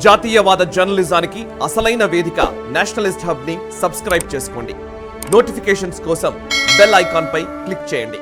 జాతీయవాద జర్నలిజానికి అసలైన వేదిక నేషనలిస్ట్ హబ్ ని సబ్స్క్రైబ్ చేసుకోండి. నోటిఫికేషన్స్ కోసం బెల్ ఐకాన్ పై క్లిక్ చేయండి.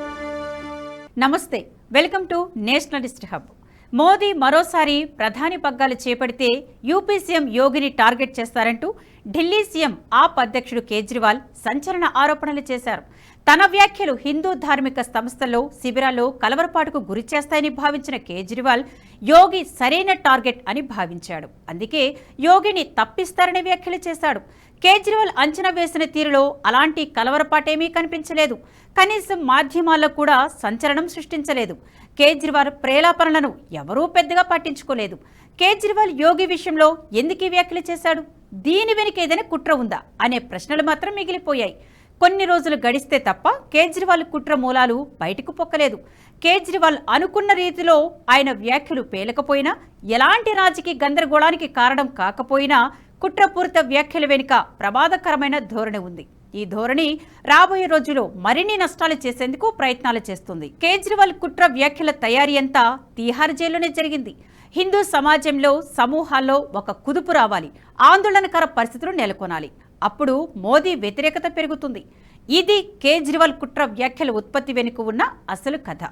నమస్తే, welcome to Nationalist hub. Modi మరోసారి ప్రధాని పగ్గాలు చేపడితే యూపీ సీఎం యోగిని టార్గెట్ చేస్తారంటూ ఢిల్లీ సీఎం ఆప్ అధ్యక్షుడు కేజ్రీవాల్ సంచలన ఆరోపణలు చేశారు. తన వ్యాఖ్యలు హిందూ ధార్మిక సంస్థల్లో శిబిరాల్లో కలవరపాటుకు గురి చేస్తాయని భావించిన కేజ్రీవాల్ యోగి సరైన టార్గెట్ అని భావించాడు. అందుకే యోగిని తప్పిస్తారని వ్యాఖ్యలు చేశాడు. కేజ్రీవాల్ అంచనా వేసిన తీరులో అలాంటి కలవరపాటేమీ కనిపించలేదు. కనీసం మాధ్యమాల్లో కూడా సంచలనం సృష్టించలేదు. కేజ్రీవాల్ ప్రేలాపనలను ఎవరూ పెద్దగా పట్టించుకోలేదు. కేజ్రీవాల్ యోగి విషయంలో ఎందుకు వ్యాఖ్యలు చేశాడు, దీని వెనుక ఏదైనా కుట్ర ఉందా అనే ప్రశ్నలు మాత్రం మిగిలిపోయాయి. కొన్ని రోజులు గడిస్తే తప్ప కేజ్రీవాల్ కుట్ర మూలాలు బయటకు పొక్కలేదు. కేజ్రీవాల్ అనుకున్న రీతిలో ఆయన వ్యాఖ్యలు పేలకపోయినా, ఎలాంటి రాజకీయ గందరగోళానికి కారణం కాకపోయినా కుట్రపూరిత వ్యాఖ్యల వెనుక ప్రమాదకరమైన ధోరణి ఉంది. ఈ ధోరణి రాబోయే రోజుల్లో మరిన్ని నష్టాలు చేసేందుకు ప్రయత్నాలు చేస్తుంది. కేజ్రీవాల్ కుట్ర వ్యాఖ్యల తయారీ అంతా తీహార్ జైల్లోనే జరిగింది. హిందూ సమాజంలో సమూహాల్లో ఒక కుదుపు రావాలి, ఆందోళనకర పరిస్థితులు నెలకొనాలి. అప్పుడు మోదీ వ్యతిరేకత పెరుగుతుంది. ఇది కేజ్రీవాల్ కుట్ర వ్యాఖ్యల ఉత్పత్తి వెనుక ఉన్న అసలు కథ.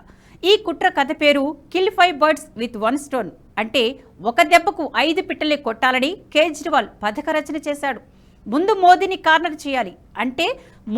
ఈ కుట్ర కథ పేరు కిల్ 5 birds with 1 stone. అంటే ఒక దెబ్బకు 5 పిట్టల్ని కొట్టాలని కేజ్రీవాల్ పథక రచన చేశాడు. ముందు మోదీని కార్నర్ చేయాలి, అంటే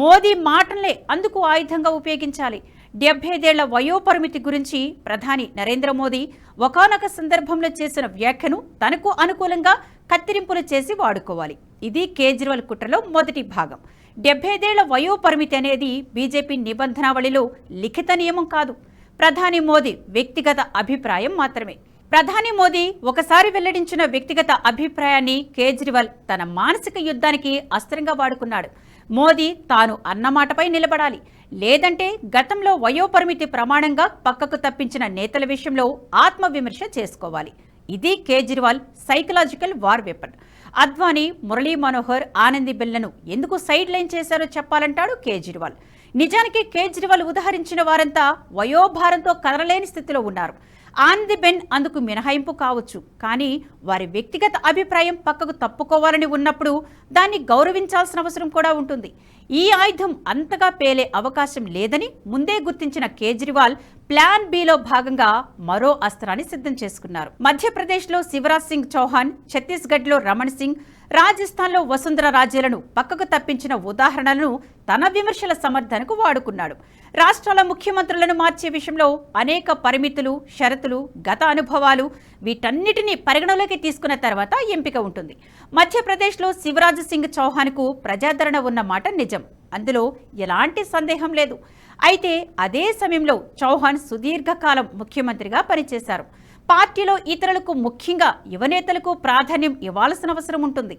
మోదీ మాటలే అందుకు ఆయుధంగా ఉపయోగించాలి. 75 ఏళ్ల వయోపరిమితి గురించి ప్రధాని నరేంద్ర మోదీ ఒకానొక సందర్భంలో చేసిన వ్యాఖ్యను తనకు అనుకూలంగా కత్తిరింపులు చేసి వాడుకోవాలి. ఇది కేజ్రీవాల్ కుట్రలో మొదటి భాగం. 75 ఏళ్ల వయోపరిమితి అనేది బీజేపీ నిబంధనావళిలో లిఖిత నియమం కాదు, ప్రధాని మోదీ వ్యక్తిగత అభిప్రాయం మాత్రమే. ప్రధాని మోదీ ఒకసారి వెల్లడించిన వ్యక్తిగత అభిప్రాయాన్ని కేజ్రీవాల్ తన మానసిక యుద్ధానికి అస్త్రంగా వాడుకున్నాడు. మోదీ తాను అన్నమాటపై నిలబడాలి, లేదంటే గతంలో వయోపరిమితి ప్రమాణంగా పక్కకు తప్పించిన నేతల విషయంలో ఆత్మవిమర్శ చేసుకోవాలి. ఇది Kejriwal psychological war weapon. Advani, Murali Manohar, ఆనందీబెన్లను ఎందుకు సైడ్ లైన్ చేశారో చెప్పాలంటాడు కేజ్రీవాల్. నిజానికి కేజ్రీవాల్ ఉదహరించిన వారంతా వయోభారంతో కదలలేని స్థితిలో ఉన్నారు. ఆనందీబెన్ అందుకు మినహాయింపు కావచ్చు, కానీ వారి వ్యక్తిగత అభిప్రాయం పక్కకు తప్పుకోవాలని ఉన్నప్పుడు దాన్ని గౌరవించాల్సిన అవసరం కూడా ఉంటుంది. ఈ ఆయుధం అంతగా పేలే అవకాశం లేదని ముందే గుర్తించిన కేజ్రీవాల్ ప్లాన్ బిలో భాగంగా మరో అస్త్రాన్ని సిద్ధం చేసుకున్నారు. మధ్యప్రదేశ్లో శివరాజ్ సింగ్ చౌహాన్, ఛత్తీస్గఢ్లో రమణ్ సింగ్, రాజస్థాన్లో వసుంధర రాజేలను పక్కకు తప్పించిన ఉదాహరణలను తన విమర్శల సమర్థనకు వాడుకున్నాడు. రాష్ట్రాల ముఖ్యమంత్రులను మార్చే విషయంలో అనేక పరిమితులు, షరతులు, గత అనుభవాలు వీటన్నిటినీ పరిగణలోకి తీసుకున్న తర్వాత ఎంపిక ఉంటుంది. మధ్యప్రదేశ్లో శివరాజ్ సింగ్ చౌహాన్కు ప్రజాదరణ ఉన్న మాట నిజం, అందులో ఎలాంటి సందేహం లేదు. అయితే అదే సమయంలో చౌహాన్ సుదీర్ఘకాలం ముఖ్యమంత్రిగా పనిచేశారు. పార్టీలో ఇతరులకు, ముఖ్యంగా యువనేతలకు ప్రాధాన్యం ఇవ్వాల్సిన అవసరం ఉంటుంది.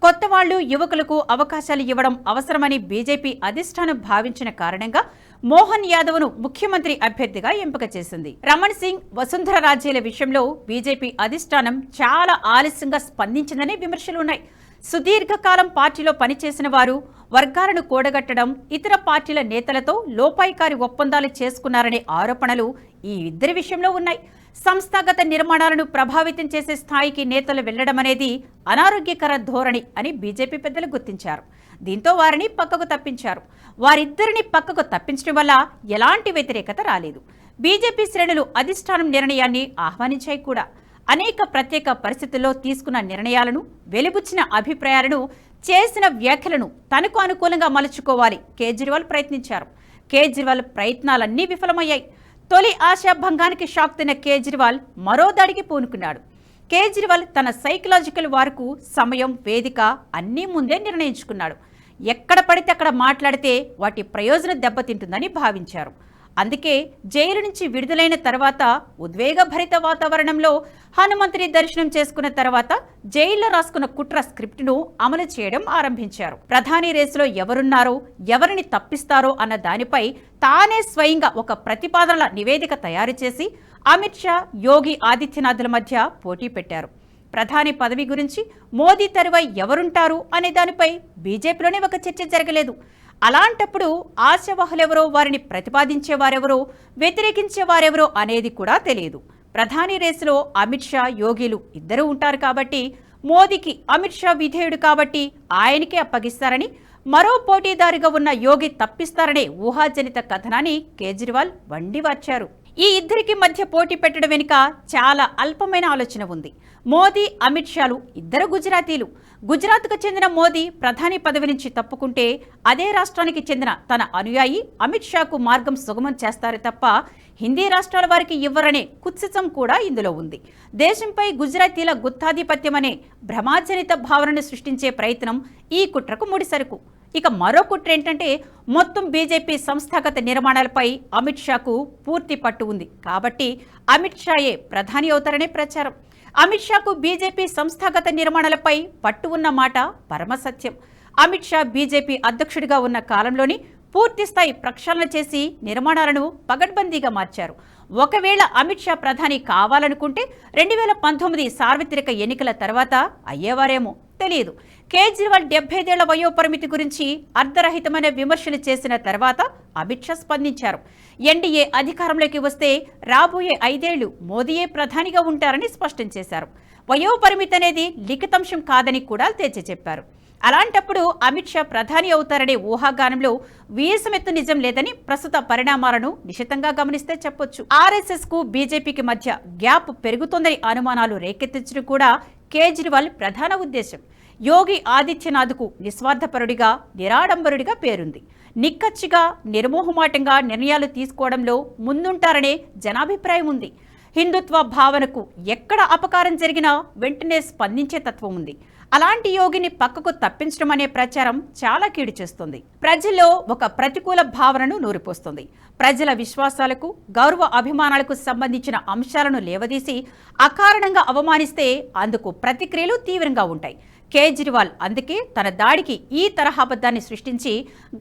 కొత్త వాళ్లు, యువకులకు అవకాశాలు ఇవ్వడం అవసరమని బీజేపీ అధిష్టానం భావించిన కారణంగా మోహన్ యాదవ్ను ముఖ్యమంత్రి అభ్యర్థిగా ఎంపిక చేసింది. రమణ్ సింగ్, వసుంధర రాజేల విషయంలో బీజేపీ అధిష్టానం చాలా ఆలస్యంగా స్పందించిందనే విమర్శలున్నాయి. సుదీర్ఘకాలం పార్టీలో పనిచేసిన వారు వర్గాలను కూడగట్టడం, ఇతర పార్టీల నేతలతో లోపాయికారి ఒప్పందాలు చేసుకున్నారనే ఆరోపణలు ఈ ఇద్దరి విషయంలో ఉన్నాయి. సంస్థాగత నిర్మాణాలను ప్రభావితం చేసే స్థాయికి నేతలు వెళ్లడం అనేది అనారోగ్యకర ధోరణి అని బీజేపీ పెద్దలు గుర్తించారు. దీంతో వారిని పక్కకు తప్పించారు. వారిద్దరిని పక్కకు తప్పించడం వల్ల ఎలాంటి వ్యతిరేకత రాలేదు. బీజేపీ శ్రేణులు అధిష్టానం నిర్ణయాన్ని ఆహ్వానించాయి కూడా. అనేక ప్రత్యేక పరిస్థితుల్లో తీసుకున్న నిర్ణయాలను, వెలిబుచ్చిన అభిప్రాయాలను, చేసిన వ్యాఖ్యలను తనకు అనుకూలంగా మలుచుకోవాలి కేజ్రీవాల్ ప్రయత్నించారు. కేజ్రీవాల్ ప్రయత్నాలన్నీ విఫలమయ్యాయి. తొలి ఆశాభంగానికి షాక్ తిన్న కేజ్రీవాల్ మరో దాడికి పూనుకున్నాడు. కేజ్రీవాల్ తన సైకలాజికల్ వార్కు సమయం, వేదిక అన్నీ ముందే నిర్ణయించుకున్నాడు. ఎక్కడ పడితే అక్కడ మాట్లాడితే వాటి ప్రయోజనం దెబ్బతింటుందని భావించారు. అందుకే జైలు నుంచి విడుదలైన తర్వాత ఉద్వేగభరిత వాతావరణంలో హనుమంతుని దర్శనం చేసుకున్న తర్వాత జైల్లో రాసుకున్న కుట్ర స్క్రిప్టును అమలు చేయడం ఆరంభించారు. ప్రధాని రేసులో ఎవరున్నారో, ఎవరిని తప్పిస్తారో అన్న దానిపై తానే స్వయంగా ఒక ప్రతిపాదనల నివేదిక తయారు చేసి అమిత్ షా, యోగి ఆదిత్యనాథ్ల మధ్య పోటీ పెట్టారు. ప్రధాని పదవి గురించి మోదీ తరువాయి ఎవరుంటారు అనే దానిపై బీజేపీలోనే ఒక చర్చ జరగలేదు. అలాంటప్పుడు ఆశావహులెవరో, వారిని ప్రతిపాదించేవారెవరో, వ్యతిరేకించేవారెవరో అనేది కూడా తెలియదు. ప్రధాని రేసులో అమిత్ షా, యోగిలు ఇద్దరూ ఉంటారు కాబట్టి మోదీకి అమిత్ షా విధేయుడు కాబట్టి ఆయనకే అప్పగిస్తారని, మరో పోటీదారుగా ఉన్న యోగి తప్పిస్తారనే ఊహాజనిత కథనాన్ని కేజ్రీవాల్ వండివార్చారు. ఈ ఇద్దరికి మధ్య పోటీ పెట్టడం వెనుక చాలా అల్పమైన ఆలోచన ఉంది. మోదీ, అమిత్ షాలు ఇద్దరు గుజరాతీలు. గుజరాత్కు చెందిన మోదీ ప్రధాని పదవి నుంచి తప్పుకుంటే అదే రాష్ట్రానికి చెందిన తన అనుయాయి అమిత్ షాకు మార్గం సుగమం చేస్తారే తప్ప హిందీ రాష్ట్రాల వారికి ఇవ్వరనే కుత్సితం కూడా ఇందులో ఉంది. దేశంపై గుజరాతీల గుత్తాధిపత్యం అనే భ్రమాజనిత భావనను సృష్టించే ప్రయత్నం ఈ కుట్రకు ముడిసరుకు. ఇక మరో కుట్ర ఏంటంటే మొత్తం బీజేపీ సంస్థాగత నిర్మాణాలపై అమిత్ షాకు పూర్తి పట్టు ఉంది కాబట్టి అమిత్ షాయే ప్రధాని అవుతారనే ప్రచారం. అమిత్ షాకు బీజేపీ సంస్థాగత నిర్మాణాలపై పట్టు ఉన్న మాట పరమసత్యం. అమిత్ షా బీజేపీ అధ్యక్షుడిగా ఉన్న కాలంలోని పూర్తిస్థాయి ప్రక్షాళన చేసి నిర్మాణాలను పగడ్బందీగా మార్చారు. ఒకవేళ అమిత్ షా ప్రధాని కావాలనుకుంటే 2019 సార్వత్రిక ఎన్నికల తర్వాత అయ్యేవారేమో తెలియదు. కేజ్రీవాల్ 75 ఏళ్ల వయోపరిమితి గురించి అర్ధరహితమైన విమర్శలు చేసిన తర్వాత అమిత్ షా స్పందించారు. ఎన్డీఏ అధికారంలోకి వస్తే రాబోయే 5 ఏళ్లు మోదీయే ప్రధానిగా ఉంటారని స్పష్టం చేశారు. వయోపరిమితి అనేది లిఖితాంశం కాదని కూడా తేల్చి చెప్పారు. అలాంటప్పుడు అమిత్ షా ప్రధాని అవుతారనే ఊహాగానంలో వీసమెత్తు నిజం లేదని ప్రస్తుత పరిణామాలను నిశితంగా గమనిస్తే చెప్పొచ్చు. ఆర్ఎస్ఎస్ కు బీజేపీకి మధ్య గ్యాప్ పెరుగుతోందని అనుమానాలు రేకెత్తించడం కూడా కేజ్రీవాల్ ప్రధాన ఉద్దేశం. యోగి ఆదిత్యనాథ్కు నిస్వార్థపరుడిగా, నిరాడంబరుడిగా పేరుంది. నిక్కచ్చిగా, నిర్మోహమాటంగా నిర్ణయాలు తీసుకోవడంలో ముందుంటారనే జనాభిప్రాయం ఉంది. హిందుత్వ భావనకు ఎక్కడ అపకారం జరిగినా వెంటనే స్పందించే తత్వం ఉంది. అలాంటి యోగిని పక్కకు తప్పించడం అనే ప్రచారం చాలా కీడు చేస్తుంది. ప్రజల్లో ఒక ప్రతికూల భావనను నూరిపోస్తుంది. ప్రజల విశ్వాసాలకు, గౌరవ అభిమానాలకు సంబంధించిన అంశాలను లేవదీసి అకారణంగా అవమానిస్తే అందుకు ప్రతిక్రియలు తీవ్రంగా ఉంటాయి. కేజ్రీవాల్ అందుకే తన దాడికి ఈ తరహాబద్ధాన్ని సృష్టించి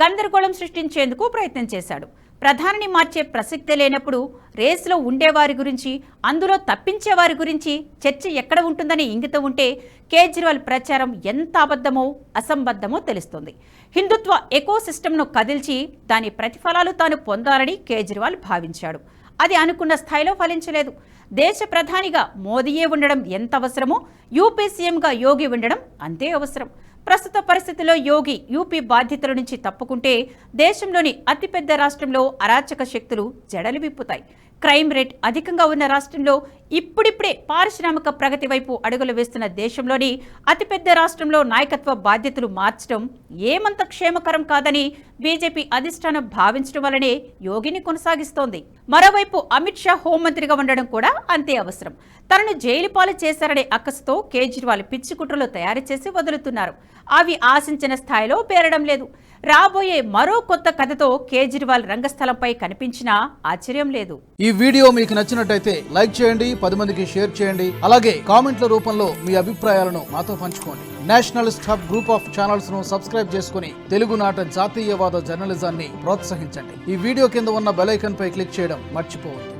గందరగోళం సృష్టించేందుకు ప్రయత్నం చేశాడు. ప్రధానిని మార్చే ప్రసక్తే లేనప్పుడు రేసులో ఉండేవారి గురించి, అందులో తప్పించేవారి గురించి చర్చ ఎక్కడ ఉంటుందని ఇంగితం ఉంటే కేజ్రీవాల్ ప్రచారం ఎంత అబద్ధమో, అసంబద్ధమో తెలుస్తుంది. హిందుత్వ ఎకోసిస్టమ్ను కదిల్చి దాని ప్రతిఫలాలు తాను పొందాలని కేజ్రీవాల్ భావించాడు. అది అనుకున్న స్థాయిలో ఫలించలేదు. దేశ ప్రధానిగా మోదీయే ఉండడం ఎంత అవసరమో యూపీ సీఎంగా యోగి ఉండడం అంతే అవసరం. ప్రస్తుత పరిస్థితుల్లో యోగి యూపీ బాధ్యతల నుంచి తప్పుకుంటే దేశంలోని అతిపెద్ద రాష్ట్రంలో అరాచక శక్తులు జడలు విప్పుతాయి. క్రైమ్ రేట్ అధికంగా ఉన్న రాష్ట్రంలో, ఇప్పుడిప్పుడే పారిశ్రామిక ప్రగతి వైపు అడుగులు వేస్తున్న దేశంలోని అతిపెద్ద రాష్ట్రంలో నాయకత్వ బాధ్యతలు మార్చడం ఏమంత క్షేమకరం కాదని బీజేపీ అధిష్టానం భావించడం వల్లనే యోగిని కొనసాగిస్తోంది. మరోవైపు అమిత్ షా హోంమంత్రిగా ఉండడం కూడా అంతే అవసరం. తనను జైలు పాలు చేశారనే అక్కసుతో కేజ్రీవాల్ పిచ్చికుట్రలు తయారు చేసి వదులుతున్నారు. అవి ఆశించిన స్థాయిలో పేరడం లేదు. రాబోయే మరో కొత్త కథతో కేజ్రీవాల్ రంగస్థలంపై కనిపించినా ఆశ్చర్యం లేదు. ఈ వీడియో మీకు నచ్చినట్టయితే లైక్ చేయండి, 10 మందికి షేర్ చేయండి. అలాగే కామెంట్ల రూపంలో మీ అభిప్రాయాలను మాతో పంచుకోండి. Nationalist hub group of channels ను సబ్స్క్రైబ్ చేసుకుని తెలుగునాట జాతీయవాద జర్నలిజాన్ని ప్రోత్సహించండి. ఈ వీడియో కింద ఉన్న బెల్ ఐకాన్ పై క్లిక్ చేయడం మర్చిపోవద్దు.